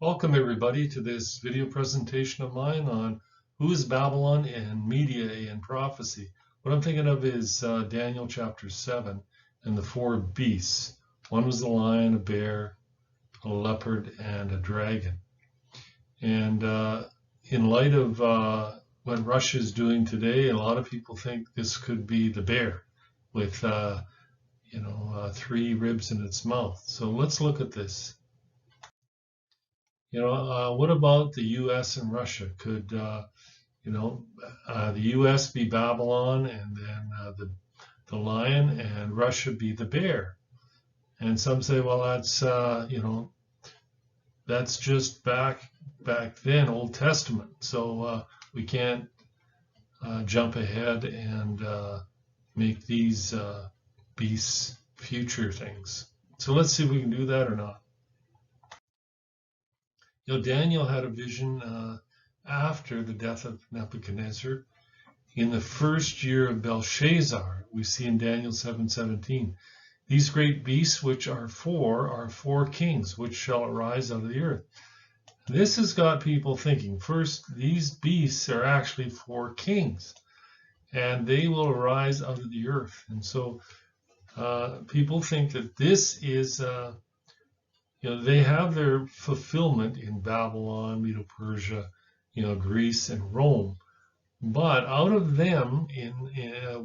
Welcome everybody to this video presentation of mine on who is Babylon and media and prophecy. What I'm thinking of is Daniel chapter 7 and the four beasts. One was a lion, a bear, a leopard, and a dragon. And in light of what Russia is doing today, a lot of people think this could be the bear with three ribs in its mouth. So let's look at this. What about the U.S. and Russia? Could, the U.S. be Babylon and then the lion and Russia be the bear? And some say, well, that's just back then, Old Testament. So we can't jump ahead and make these beasts future things. So let's see if we can do that or not. Daniel had a vision after the death of Nebuchadnezzar in the first year of Belshazzar. We see in Daniel 7:17. These great beasts which are four kings which shall arise out of the earth. This has got people thinking, first, these beasts are actually four kings and they will arise out of the earth. And so people think that this is they have their fulfillment in Babylon, Medo-Persia, Greece and Rome. But out of them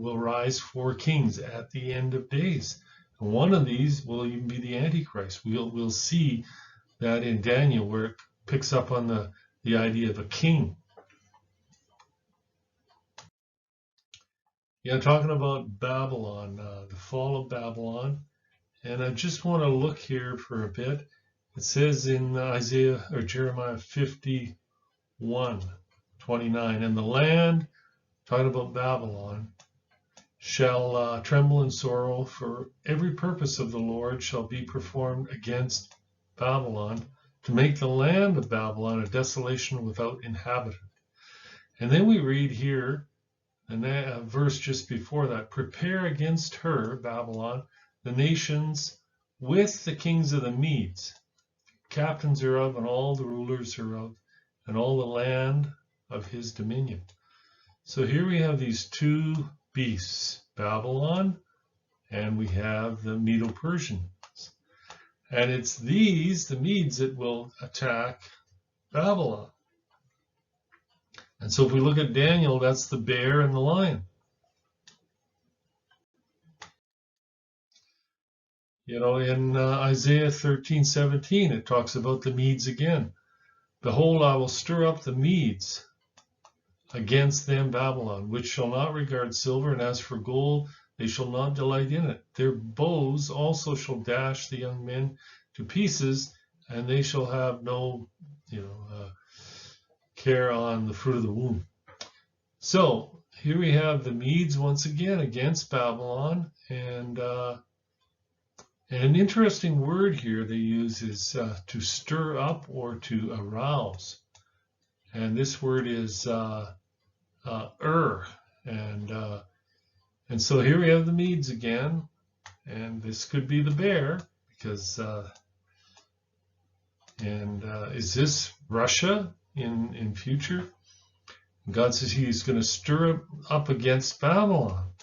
will rise four kings at the end of days. And one of these will even be the Antichrist. We'll see that in Daniel, where it picks up on the idea of a king. Talking about Babylon, the fall of Babylon. And I just want to look here for a bit. It says in Jeremiah 51:29, and the land, talking about Babylon, shall tremble in sorrow, for every purpose of the Lord shall be performed against Babylon, to make the land of Babylon a desolation without inhabitant. And then we read here, and that verse just before that, prepare against her, Babylon, the nations with the kings of the Medes, captains thereof, and all the rulers thereof, and all the land of his dominion. So here we have these two beasts, Babylon, and we have the Medo-Persians. And it's the Medes, that will attack Babylon. And so if we look at Daniel, that's the bear and the lion. In Isaiah 13:17, it talks about the Medes again. Behold, I will stir up the Medes against them, Babylon, which shall not regard silver, and as for gold, they shall not delight in it. Their bows also shall dash the young men to pieces, and they shall have no, care on the fruit of the womb. So here we have the Medes once again against Babylon, and an interesting word here they use is to stir up or to arouse. And this word is and so here we have the Medes again, and this could be the bear, because is this Russia in future? God says he's going to stir up against Babylon,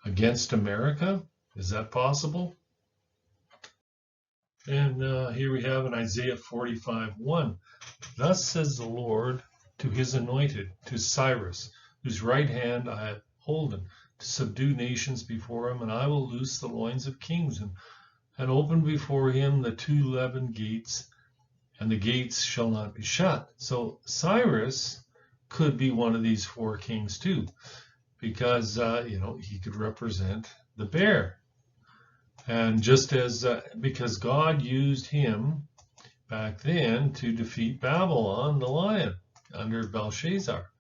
against America. Is that possible? And here we have in Isaiah 45:1, thus says the Lord to his anointed, to Cyrus, whose right hand I have holden, to subdue nations before him, and I will loose the loins of kings, and open before him the two leaden gates, and the gates shall not be shut. So Cyrus could be one of these four kings too, because he could represent the bear. And just as, because God used him back then to defeat Babylon, the lion, under Belshazzar.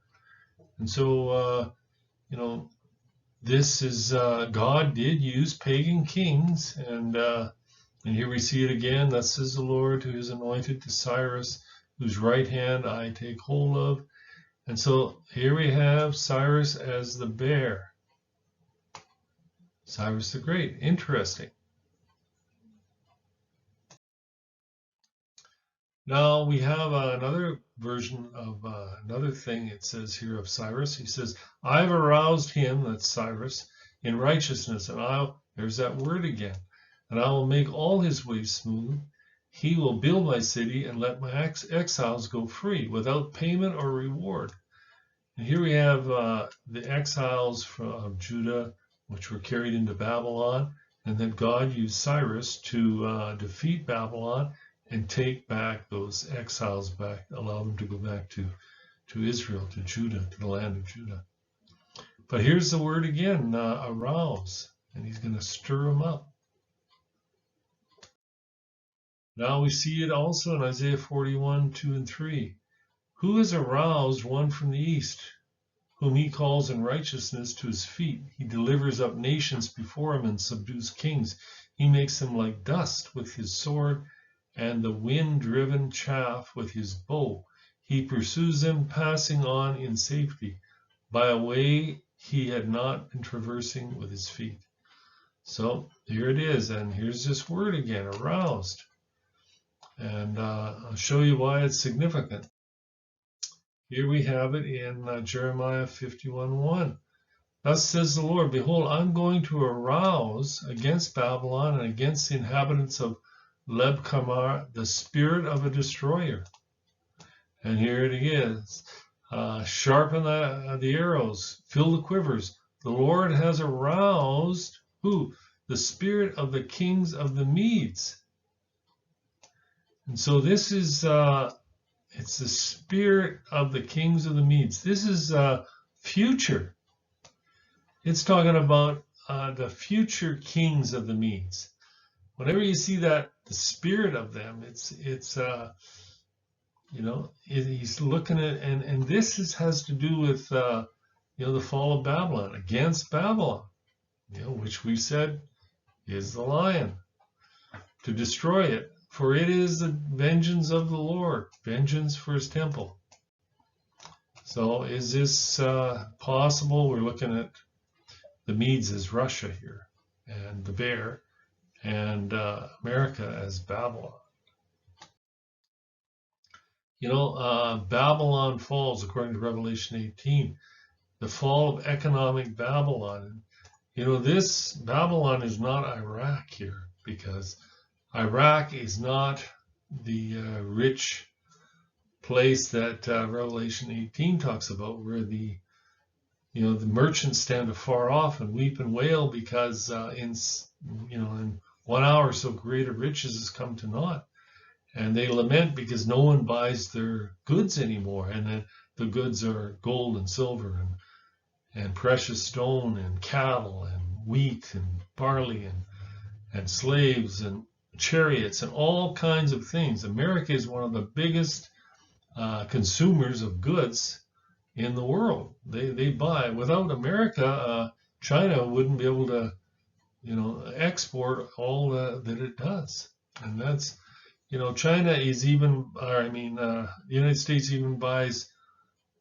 And so, this is, God did use pagan kings, and here we see it again. Thus says the Lord to his anointed, to Cyrus, whose right hand I take hold of. And so here we have Cyrus as the bear. Cyrus the Great. Interesting. Now we have another version of another thing it says here of Cyrus. He says, I've aroused him, that's Cyrus, in righteousness, and there's that word again, and I will make all his ways smooth. He will build my city and let my exiles go free without payment or reward. And here we have the exiles from Judah, which were carried into Babylon, and then God used Cyrus to defeat Babylon and take back those exiles back, allow them to go back to Israel, to Judah, to the land of Judah. But here's the word again, arouse, and he's going to stir them up. Now we see it also in Isaiah 41, 2 and 3. Who has aroused one from the east, whom he calls in righteousness to his feet? He delivers up nations before him and subdues kings. He makes them like dust with his sword, and the wind-driven chaff with his bow. He pursues them, passing on in safety, by a way he had not been traversing with his feet. So here it is, and here's this word again, aroused. And I'll show you why it's significant. Here we have it in Jeremiah 51:1. Thus says the Lord, behold, I'm going to arouse against Babylon and against the inhabitants of Lebkamar the spirit of a destroyer. And here it is. Sharpen the arrows, fill the quivers. The Lord has aroused who? The spirit of the kings of the Medes. And so this is, it's the spirit of the kings of the Medes. This is future. It's talking about the future kings of the Medes. Whenever you see that, the spirit of them, it's you know, he's looking at, and this has to do with, you know, the fall of Babylon, against Babylon, you know, which we said is the lion, to destroy it. For it is the vengeance of the Lord, vengeance for his temple. So is this possible? We're looking at the Medes as Russia here, and the bear, and America as Babylon. You know, Babylon falls, according to Revelation 18, the fall of economic Babylon. You know, this Babylon is not Iraq here, because Iraq is not the rich place that Revelation 18 talks about, where the merchants stand afar off and weep and wail because in 1 hour so great a riches has come to naught. And they lament because no one buys their goods anymore. And then the goods are gold and silver and precious stone and cattle and wheat and barley and slaves and chariots and all kinds of things. America is one of the biggest consumers of goods in the world. They buy. Without America, China wouldn't be able to, export all that it does. And that's, China is even, the United States even buys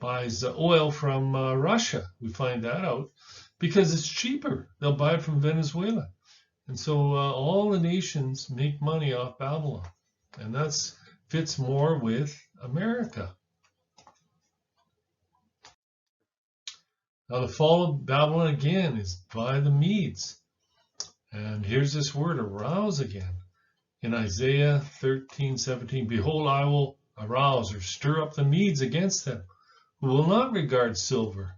oil from Russia. We find that out because it's cheaper. They'll buy it from Venezuela. And so all the nations make money off Babylon. And that fits more with America. Now the fall of Babylon again is by the Medes. And here's this word, arouse, again. In Isaiah 13:17, behold, I will arouse or stir up the Medes against them, who will not regard silver.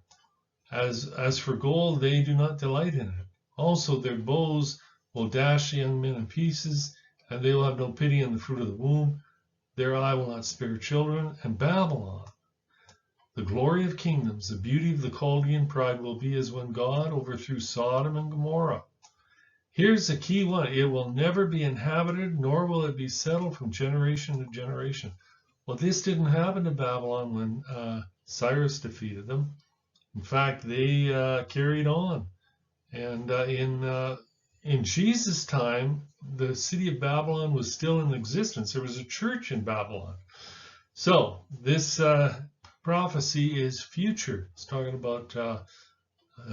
As for gold, they do not delight in it. Also their bows will dash young men in pieces, and they will have no pity on the fruit of the womb. Their eye will not spare children. And Babylon, the glory of kingdoms, the beauty of the Chaldean pride, will be as when God overthrew Sodom and Gomorrah. Here's the key one. It will never be inhabited, nor will it be settled from generation to generation. Well, this didn't happen to Babylon when Cyrus defeated them. In fact, they carried on. And in Jesus' time, the city of Babylon was still in existence. There was a church in Babylon. So this prophecy is future. It's talking about a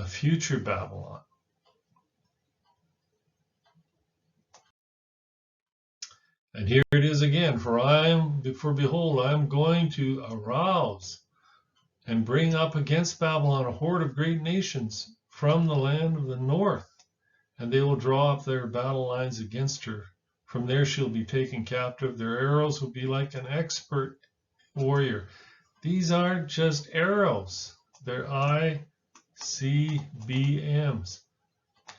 future Babylon. And here it is again, for behold, I am going to arouse and bring up against Babylon a horde of great nations from the land of the north, and they will draw up their battle lines against her. From there she'll be taken captive. Their arrows will be like an expert warrior. These aren't just arrows. They're ICBMs.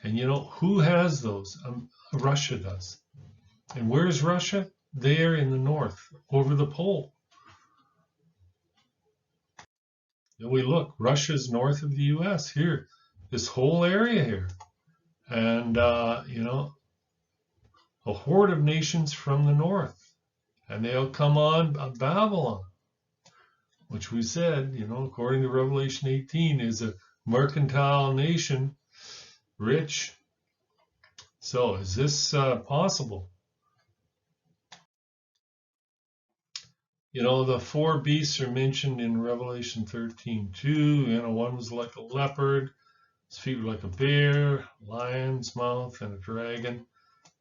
And you know, who has those? Russia does. And where's Russia? There in the north, over the pole. And we look, Russia's north of the US here, this whole area here. And, you know, a horde of nations from the north. And they'll come on Babylon, which we said, you know, according to Revelation 18, is a mercantile nation, rich. So is this possible? You know, the four beasts are mentioned in Revelation 13:2. You know, one was like a leopard, his feet were like a bear, lion's mouth, and a dragon.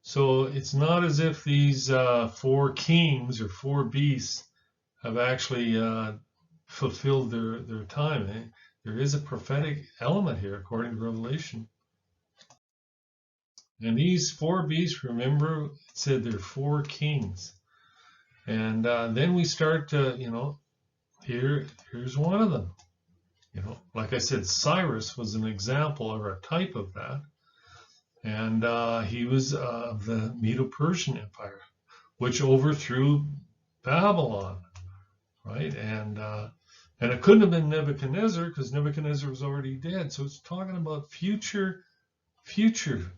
So it's not as if these four kings or four beasts have actually fulfilled their time. There is a prophetic element here, according to Revelation. And these four beasts, remember, it said they're four kings. And then we start to, you know, here's one of them. You know, like I said, Cyrus was an example or a type of that. And he was of the Medo-Persian Empire, which overthrew Babylon, right? And it couldn't have been Nebuchadnezzar because Nebuchadnezzar was already dead. So it's talking about future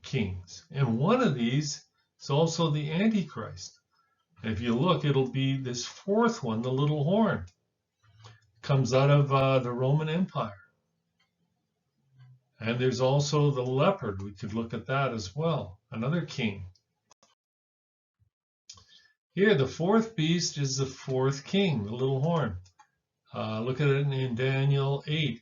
kings. And one of these is also the Antichrist. And if you look, it'll be this fourth one, the little horn. Comes out of the Roman Empire. And there's also the leopard. We could look at that as well. Another king. Here, the fourth beast is the fourth king, the little horn. Look at it in Daniel 8.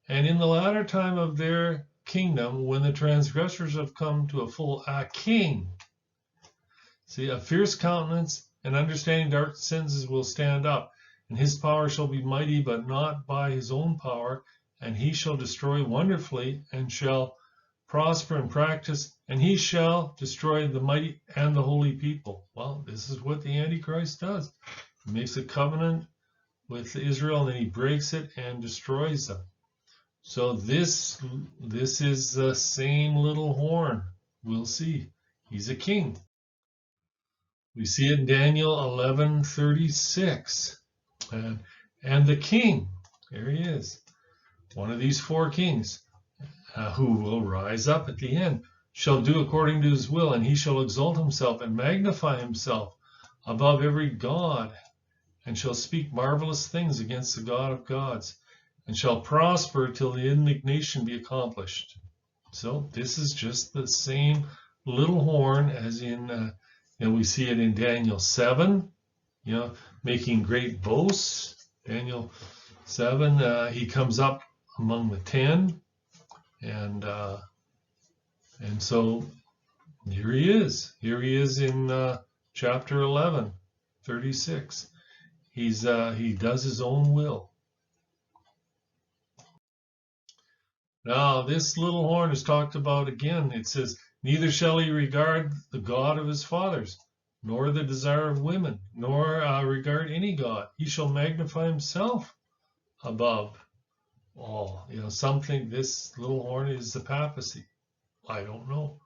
And in the latter time of their kingdom, when the transgressors have come to a king. See, a fierce countenance and understanding dark senses will stand up, and his power shall be mighty, but not by his own power, and he shall destroy wonderfully, and shall prosper and practice, and he shall destroy the mighty and the holy people. Well, this is what the Antichrist does. He makes a covenant with Israel, and then he breaks it and destroys them. So this is the same little horn. We'll see. He's a king. We see it in Daniel 11:36. And the king, there he is, one of these four kings, who will rise up at the end, shall do according to his will, and he shall exalt himself and magnify himself above every god, and shall speak marvelous things against the God of gods, and shall prosper till the indignation be accomplished. So this is just the same little horn as in, and we see it in Daniel 7, you know, making great boasts. Daniel 7, he comes up among the 10, and so here he is. Here he is in chapter 11:36. He does his own will. Now, this little horn is talked about again. It says, neither shall he regard the God of his fathers, nor the desire of women, nor regard any God. He shall magnify himself above all. You know, something, this little horn is the papacy. I don't know.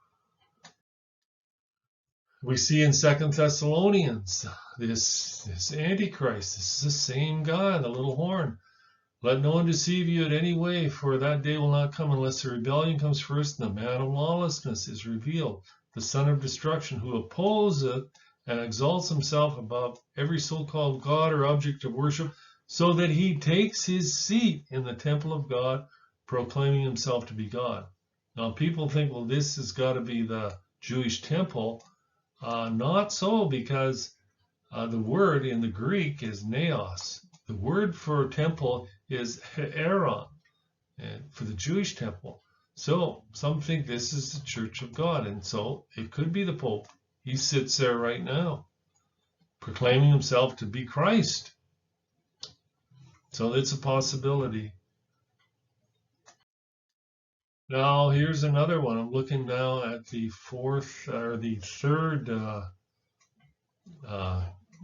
We see in 2 Thessalonians, this Antichrist, this is the same guy, the little horn. Let no one deceive you in any way, for that day will not come unless the rebellion comes first and the man of lawlessness is revealed, the son of destruction, who opposeth and exalts himself above every so-called God or object of worship, so that he takes his seat in the temple of God, proclaiming himself to be God. Now, people think, well, this has got to be the Jewish temple. Not so, because the word in the Greek is naos. The word for temple is Aaron, and for the Jewish temple. So some think this is the Church of God, and so it could be the Pope. He sits there right now. proclaiming himself to be Christ. So it's a possibility. Now here's another one. I'm looking now at the third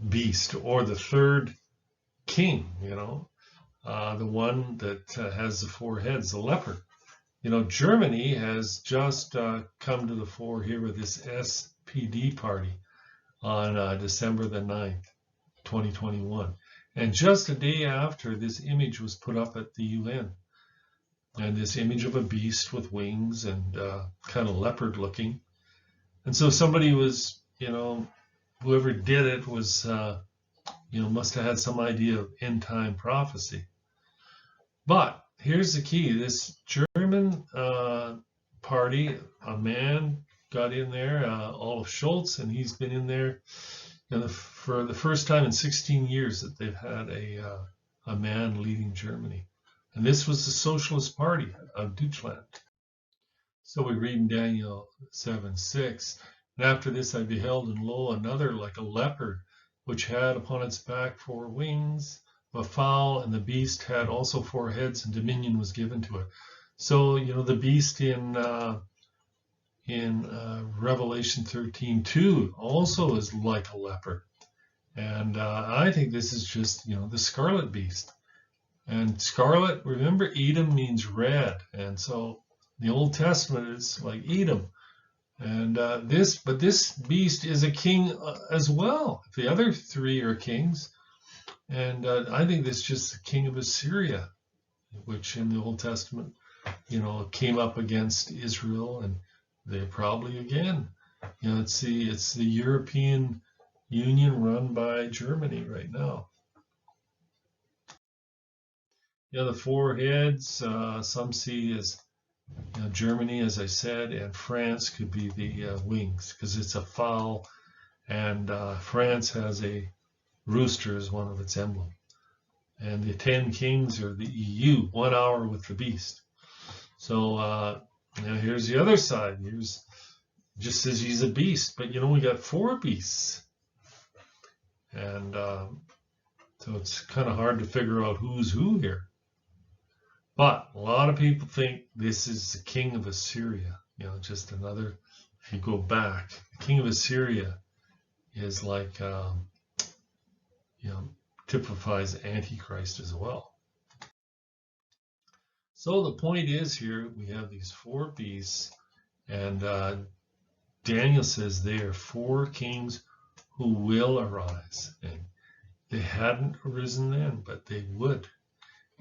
beast, or the third king, the one that has the four heads, the leopard. Germany has just come to the fore here with this SPD party on December the 9th, 2021. And just a day after, this image was put up at the UN. And this image of a beast with wings and kind of leopard looking. And so somebody was, whoever did it was, must have had some idea of end time prophecy. But here's the key. This German party, a man got in there, Olaf Scholz, and he's been in there for the first time in 16 years that they've had a man leading Germany. And this was the Socialist Party of Deutschland. So we read in Daniel 7:6, and after this I beheld, and lo, another like a leopard, which had upon its back 4 wings of a fowl, and the beast had also 4 heads, and dominion was given to it. So, the beast in Revelation 13:2 also is like a leopard. And I think this is just, the scarlet beast. And scarlet, remember, Edom means red. And so the Old Testament is like Edom. And this beast is a king as well. The other 3 are kings. And I think this is just the king of Assyria, which in the Old Testament, came up against Israel, and they probably again, it's the European Union run by Germany right now. The 4 heads, some see as Germany, as I said, and France could be the wings, because it's a fowl, and France has a rooster as one of its emblem. And the 10 kings are the EU, 1 hour with the beast. So now here's the other side. Here's just says he's a beast, but we got 4 beasts. And so it's kind of hard to figure out who's who here. But a lot of people think this is the king of Assyria. Just another, if you go back, the king of Assyria is like, typifies Antichrist as well. So the point is here, we have these 4 beasts, and Daniel says they are 4 kings who will arise. And they hadn't arisen then, but they would.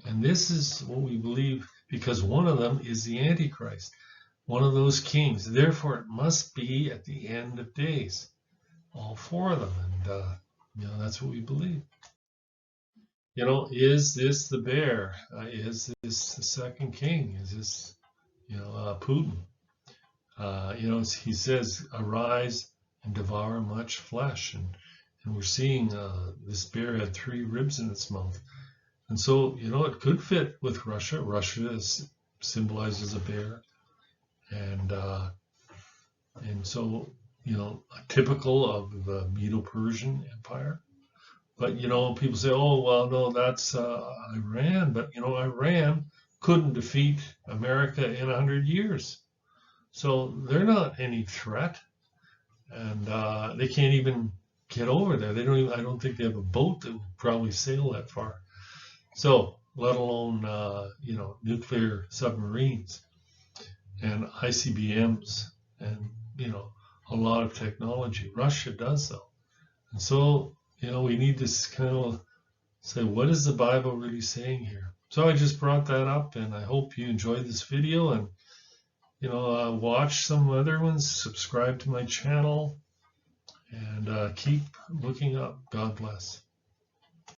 And this is what we believe, because one of them is the Antichrist, one of those kings. Therefore, it must be at the end of days, all 4 of them. And, that's what we believe. Is this the bear? Is this the second king? Is this, Putin? He says, arise and devour much flesh. And we're seeing this bear had 3 ribs in its mouth. And so, it could fit with Russia. Russia is symbolized as a bear. And so, typical of the Medo-Persian Empire. But, people say, oh, well, no, that's Iran. But, Iran couldn't defeat America in 100 years. So they're not any threat. And they can't even get over there. I don't think they have a boat that would probably sail that far. So, let alone, nuclear submarines and ICBMs and, a lot of technology. Russia does, though. And so, we need to kind of say, what is the Bible really saying here? So I just brought that up, and I hope you enjoyed this video, and, watch some other ones, subscribe to my channel, and keep looking up. God bless.